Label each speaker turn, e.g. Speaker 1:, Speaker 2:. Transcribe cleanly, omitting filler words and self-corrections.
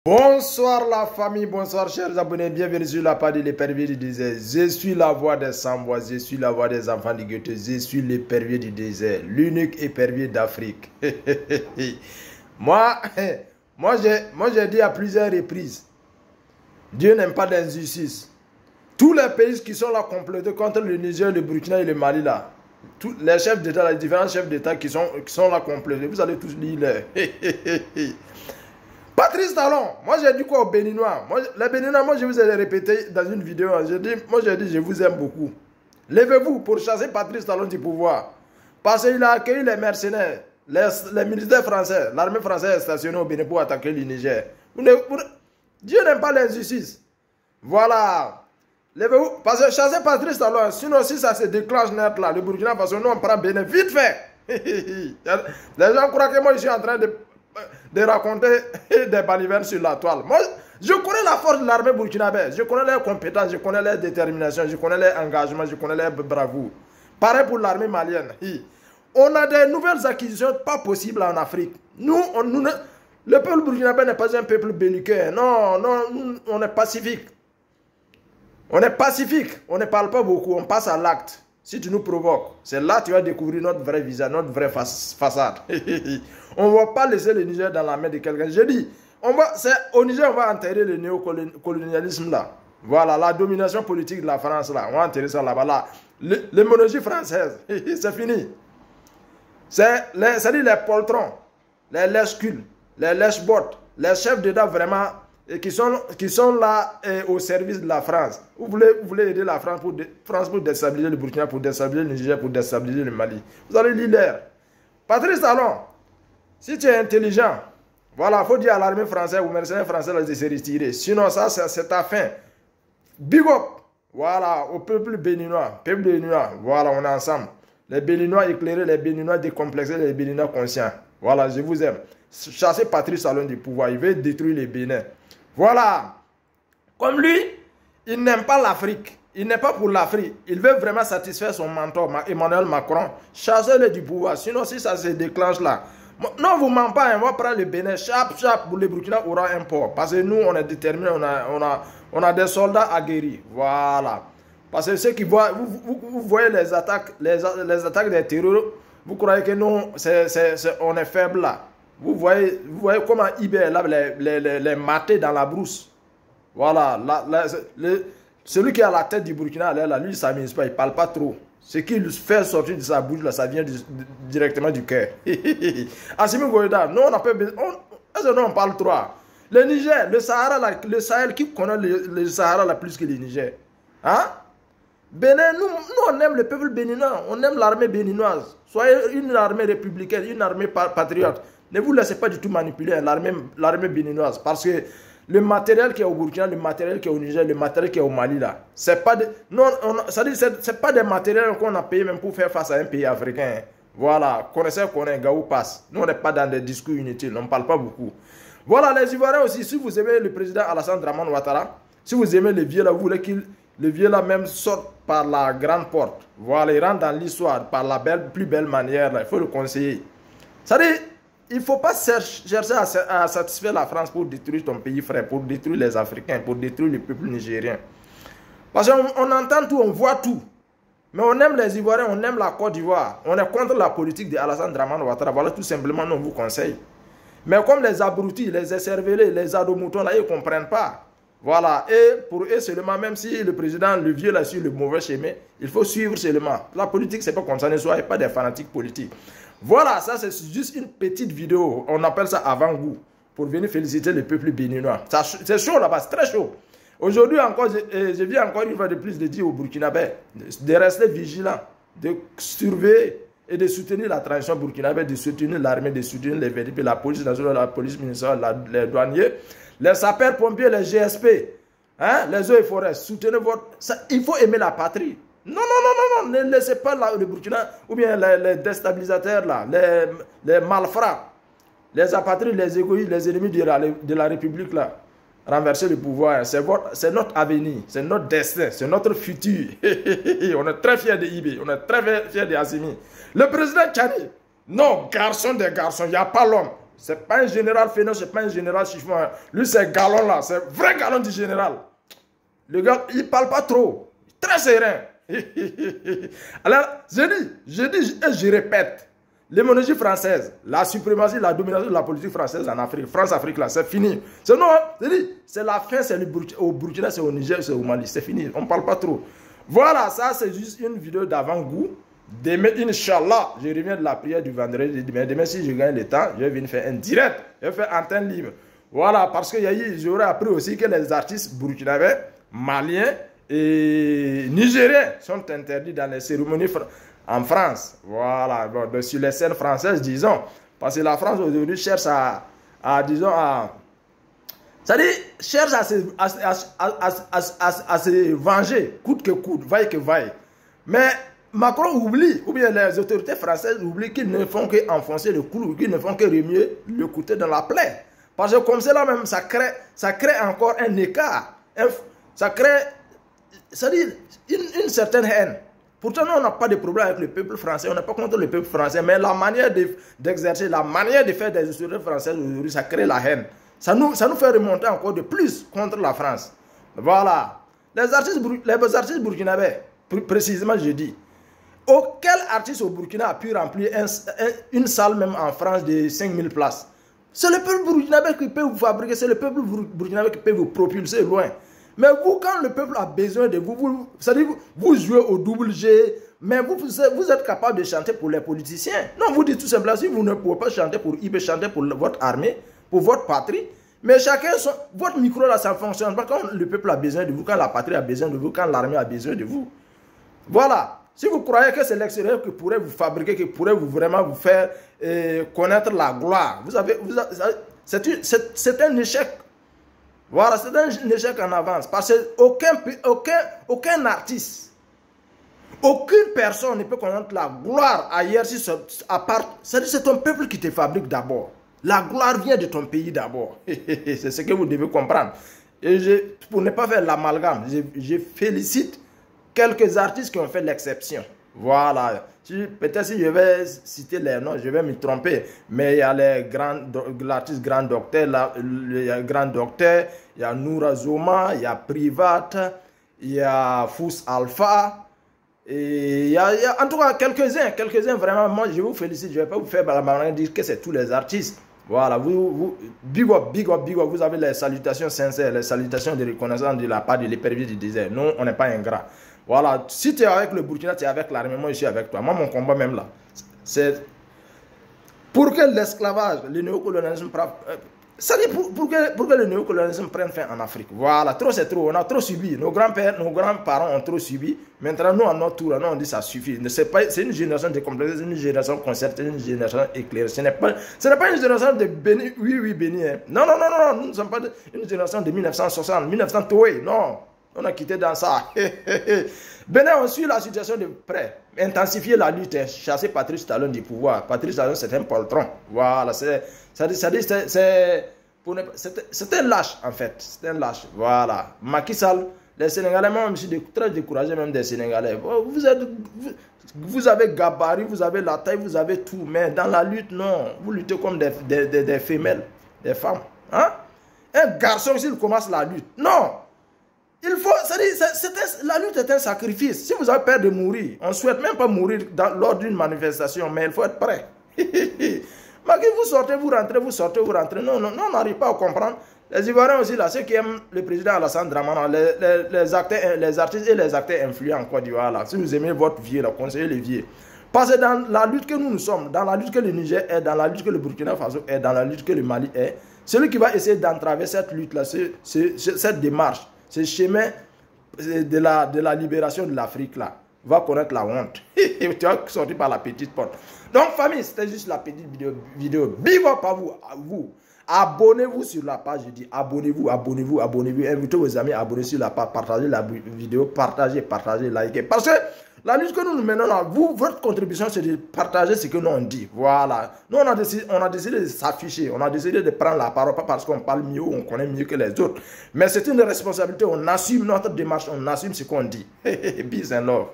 Speaker 1: Bonsoir la famille, bonsoir chers abonnés, bienvenue sur la page de l'épervier du désert. Je suis la voix des sans-voix, je suis la voix des enfants du Goethe, je suis l'épervier du désert, l'unique épervier d'Afrique. moi j'ai dit à plusieurs reprises, Dieu n'aime pas d'injustice. Tous les pays qui sont là complotés contre le Niger, le Burkina et le Mali là, tous les chefs d'État, les différents chefs d'État qui sont là complotés, vous allez tous lire les... Patrice Talon, moi j'ai dit quoi aux Béninois? Les Béninois, moi je vous ai répété dans une vidéo, j'ai dit je vous aime beaucoup. Levez-vous pour chasser Patrice Talon du pouvoir. Parce qu'il a accueilli les mercenaires, les militaires français, l'armée française est stationnée au Bénin pour attaquer le Niger. Dieu n'aime pas l'injustice. Voilà. Levez-vous, parce que chasser Patrice Talon, sinon si ça se déclenche net là, le Burkina Faso, nous on prend Bénin vite fait. Les gens croient que moi je suis en train de raconter des balivernes sur la toile. Moi, je connais la force de l'armée burkinabé, je connais leurs compétences, je connais leur détermination, je connais leur engagement, je connais leur bravoure. Pareil pour l'armée malienne. On a des nouvelles acquisitions pas possibles en Afrique. Le peuple burkinabé n'est pas un peuple belliqueux. Non, on est pacifique. On est pacifique, on ne parle pas beaucoup, on passe à l'acte. Si tu nous provoques, c'est là que tu vas découvrir notre vrai visage, notre vraie façade. On ne va pas laisser le Niger dans la main de quelqu'un. Je dis, au Niger, on va enterrer le néocolonialisme là. Voilà, la domination politique de la France là. On va enterrer ça là-bas. L'hémorragie française, c'est fini. C'est-à-dire les poltrons, les lèche-culs, les lèche-bottes, les chefs d'État vraiment qui sont là au service de la France. Vous voulez aider la France pour déstabiliser le Burkina, pour déstabiliser le Niger, pour déstabiliser le Mali. Vous allez lire l'air. Patrice Talon, si tu es intelligent, voilà, il faut dire à l'armée française ou aux mercenaires français de se retirer. Sinon, ça, c'est ta fin. Big up, voilà, au peuple béninois. Voilà, on est ensemble. Les Béninois éclairés, les Béninois décomplexés, les Béninois conscients. Voilà, je vous aime. Chassez Patrice Talon du pouvoir, il veut détruire les Bénins. Voilà. Comme lui, il n'aime pas l'Afrique. Il n'est pas pour l'Afrique. Il veut vraiment satisfaire son mentor, Emmanuel Macron. Chassez-le du pouvoir. Sinon, si ça se déclenche là. Non, vous ne mentez pas. On va prendre le Bénin. Chap, pour le Burkina aura un port. Parce que nous, on est déterminés. On a des soldats aguerris. Voilà. Parce que ceux qui voient, vous voyez les attaques des terroristes. Vous croyez que nous, on est faible là. Vous voyez comment IB est là, les matés dans la brousse. Voilà. Celui qui a la tête du Burkina, là, lui, il ne s'amuse pas, il ne parle pas trop. Ce qu'il fait sortir de sa bouche, là, ça vient directement du cœur. Assimi Goïda, nous, on parle trop. Le Niger, le Sahel, qui connaît le Sahara là, plus que le Niger? Hein? Bénin, nous, on aime le peuple béninois, on aime l'armée béninoise. Soyez une armée républicaine, une armée patriote. Ne vous laissez pas du tout manipuler l'armée béninoise. Parce que le matériel qui est au Burkina, le matériel qui est au Niger, le matériel qui est au Mali, là, c'est pas des matériels qu'on a payé même pour faire face à un pays africain. Voilà, connaissez, Gaou passe. Nous, on n'est pas dans des discours inutiles, on ne parle pas beaucoup. Voilà, les Ivoiriens aussi, si vous aimez le président Alassane Dramane Ouattara, si vous aimez le vieux là, vous voulez qu'il le vieux là même sorte par la grande porte. Voilà, il rentre dans l'histoire par la plus belle manière, là, il faut le conseiller. C'est-à-dire, il ne faut pas chercher à satisfaire la France pour détruire ton pays frère, pour détruire les Africains, pour détruire le peuple nigérien. Parce qu'on entend tout, on voit tout. Mais on aime les Ivoiriens, on aime la Côte d'Ivoire. On est contre la politique d'Alassane Dramane Ouattara. Voilà tout simplement, nous vous conseille. Mais comme les abrutis, les écervelés, les adomoutons, là, ils ne comprennent pas. Voilà. Et pour eux seulement, même si le président, le vieux, là, sur le mauvais chemin, il faut suivre seulement. La politique, ce n'est pas comme ça, ne soyez pas des fanatiques politiques. Voilà, ça c'est juste une petite vidéo, on appelle ça avant-goût, pour venir féliciter le peuple béninois. C'est chaud là-bas, c'est très chaud. Aujourd'hui encore, je viens encore une fois de plus de dire aux Burkinabés de rester vigilants, de surveiller et de soutenir la transition burkinabé, de soutenir l'armée, de soutenir les VDP, la police nationale, la police municipale, les douaniers, les sapeurs-pompiers, les GSP, hein, les eaux et forêts. Soutenez il faut aimer la patrie. Non, ne laissez pas le Burkina, ou bien les déstabilisateurs, là, les malfrats, les apatrides, les égoïstes, les ennemis de la République, là, renverser le pouvoir. C'est notre avenir, c'est notre destin, c'est notre futur. On est très fiers de IB, on est très fiers de Assimi. Le président Tchani, non, garçon des garçons, il n'y a pas l'homme. C'est pas un général fainéant, c'est pas un général chiffon. Lui, c'est galon là, c'est vrai galon du général. Le gars, il parle pas trop. Très serein. Alors, je dis et je répète. L'hémorragie française, la suprématie, la domination de la politique française en Afrique, France-Afrique là, c'est fini. C'est la fin, c'est au Burkina, c'est au Niger, c'est au Mali, c'est fini. On ne parle pas trop. Voilà, ça c'est juste une vidéo d'avant-goût. Demain, Inch'Allah, je reviens de la prière du vendredi. Demain, si je gagne le temps, je vais venir faire un direct. Je vais faire antenne libre. Voilà, parce que j'aurais appris aussi que les artistes burkinabés, maliens et nigériens sont interdits dans les cérémonies en France. Voilà, bon, sur les scènes françaises, disons. Parce que la France aujourd'hui cherche cherche à se venger, coûte que coûte, vaille que vaille. Mais Macron oublie, ou bien les autorités françaises oublient qu'ils ne font qu'enfoncer le clou, qu'ils ne font que remuer le couteau dans la plaie. Parce que comme cela même, ça crée encore un écart. Ça crée, c'est-à-dire une certaine haine. Pourtant, nous, on n'a pas de problème avec le peuple français, on n'est pas contre le peuple français, mais la manière d'exercer, la manière de faire des autorités françaises aujourd'hui, ça crée la haine. Ça nous fait remonter encore de plus contre la France. Voilà. Les artistes burkinabés, précisément je dis, auquel artiste au Burkina a pu remplir une salle même en France de 5000 places? C'est le peuple burkinabé qui peut vous fabriquer, c'est le peuple burkinabé qui peut vous propulser loin. Mais vous, quand le peuple a besoin de vous, c'est-à-dire vous jouez au double G, mais vous êtes capable de chanter pour les politiciens. Non, vous dites tout simplement, si vous ne pouvez pas chanter pour IB, chanter pour votre armée, pour votre patrie, mais chacun, votre micro là, ça ne fonctionne pas quand le peuple a besoin de vous, quand la patrie a besoin de vous, quand l'armée a besoin de vous. Voilà. Si vous croyez que c'est l'extérieur qui pourrait vous fabriquer, qui pourrait vraiment vous faire connaître la gloire, c'est un échec. Voilà, c'est un échec en avance. Parce qu'aucun artiste, aucune personne ne peut connaître la gloire ailleurs, à part. C'est ton peuple qui te fabrique d'abord. La gloire vient de ton pays d'abord. C'est ce que vous devez comprendre. Et pour ne pas faire l'amalgame, je félicite quelques artistes qui ont fait l'exception. Voilà. Peut-être si je vais citer les noms, je vais me tromper. Mais il y a l'artiste Grand Docteur, il y a Grand Docteur, il y a Noura Zoma, il y a Privat, il y a Fous Alpha. Et il y a en tout cas quelques-uns vraiment. Moi je vous félicite. Je ne vais pas vous faire la dire que c'est tous les artistes. Voilà, big up, vous avez les salutations sincères, les salutations de reconnaissance de la part de l'épervier du désert. Nous, on n'est pas ingrats. Voilà, si tu es avec le Burkina, tu es avec l'armée, moi je suis avec toi. Moi, mon combat même là, c'est pour que l'esclavage, le néocolonialisme, c'est-à-dire pour que le néocolonialisme prenne fin en Afrique. Voilà, trop c'est trop, on a trop subi. Nos grands-parents ont trop subi. Maintenant, nous, à notre tour, nous, on dit ça suffit. C'est une génération décomplexée, c'est une génération concertée, une génération éclairée. Ce n'est pas une génération de béni, oui, béni. Hein. Non, nous ne sommes pas une génération de 1960, 1900, non. On a quitté dans ça. Bénin, on suit la situation de près. Intensifier la lutte, chasser Patrice Talon du pouvoir. Patrice Talon, c'est un poltron. Voilà, c'est un lâche, en fait. C'est un lâche. Voilà. Macky Sall, les Sénégalais, moi, je suis très découragé même des Sénégalais. Vous avez gabarit, vous avez la taille, vous avez tout. Mais dans la lutte, non. Vous luttez comme des femelles, des femmes. Hein? Un garçon, s'il commence la lutte, non. Il faut, la lutte est un sacrifice. Si vous avez peur de mourir, on ne souhaite même pas mourir lors d'une manifestation, mais il faut être prêt. Malgré vous sortez, vous rentrez, vous sortez, vous rentrez. Non, on n'arrive pas à comprendre. Les Ivoiriens aussi, là, ceux qui aiment le président Alassane Dramana, les artistes et les acteurs influents en Côte d'Ivoire, là, si vous aimez votre vie, là, conseillez les vieux. Parce que dans la lutte que nous sommes, dans la lutte que le Niger est, dans la lutte que le Burkina Faso est, dans la lutte que le Mali est, celui qui va essayer d'entraver cette lutte-là, cette démarche, ce chemin de la libération de l'Afrique là, va connaître la honte. Tu vas sortir par la petite porte. Donc famille, c'était juste la petite vidéo. Big up à vous. Abonnez-vous sur la page, je dis abonnez-vous. Invitez vos amis à abonner sur la page, partagez la vidéo, partagez, likez. Parce que la lutte que nous menons là, votre contribution, c'est de partager ce que nous on dit. Voilà. Nous, on a décidé de s'afficher. On a décidé de prendre la parole, pas parce qu'on parle mieux ou on connaît mieux que les autres. Mais c'est une responsabilité. On assume notre démarche, on assume ce qu'on dit. Peace and love.